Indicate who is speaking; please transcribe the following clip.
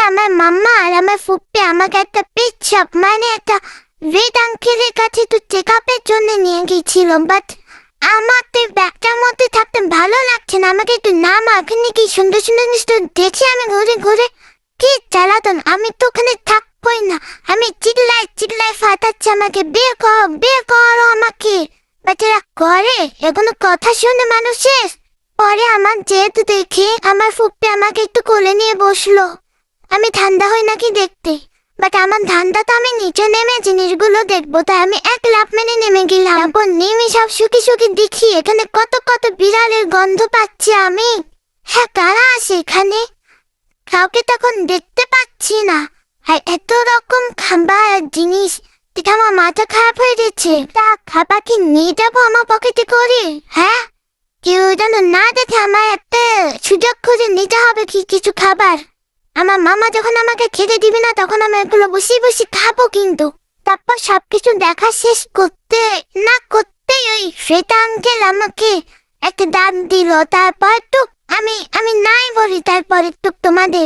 Speaker 1: আমার মাম্মা আর আমার ফুপ্পি আমাকে একটা পেচ্ছাপ মানে একটা রেড আঙ্কেলের কাছে তো চেক আপের জন্য নিয়ে গিয়েছিল, বাট আমার তো ব্যাগটার মধ্যে থাকতে ভালো লাগছে না। আমাকে একটু নাম ওখানে কি সুন্দর সুন্দর জিনিস তো দেখি আমি ঘুরে ঘুরে। কি জ্বালাতন, আমি তো ওখানে থাকবোই না। আমি চিল্লাই চিল্লাই ফাটাচ্ছি আমাকে, বের করো আমাকে। বাচ্চারা করে এখনো কথা শুনে মানুষের। পরে আমার জেদ দেখে আমার ফুপ্পি আমাকে একটু কোলে নিয়ে বসলো। আমি ঠান্ডা হই নাকি দেখতে, বাট আমার ধান্দা তো আমি নিচে নেমে জিনিসগুলো দেখবো, তাই আমি এক লাফ মেনে নেমে গেলাম। তারপর নেমে সব শুকি শুকি দেখি এখানে কত কত বিড়ালের গন্ধ পাচ্ছি আমি। হ্যাঁ, কারা আছে এখানে? কাউকে তখন দেখতে পাচ্ছি না। আর এত রকম খাবার জিনিস দেখে আমার মাথা খারাপ হয়ে যাচ্ছে। তা খাবার কি নিয়ে যাবো আমার পকেটে করে? হ্যাঁ, কেউ যেন না দেখে আমার একটা সুযোগ খুঁজে নিতে হবে কিছু খাবার। আমার মামা যখন আমাকে খেতে দিবে না তখন আমি এগুলো বসে বসে খাবো কিন্তু। তারপর সবকিছু দেখা শেষ করতে না করতেই ওই শ্বেতা আঙ্কেল আমাকে একটা দাম দিল। তারপর তো আমি নাই বলি তারপর একটু তোমাদের।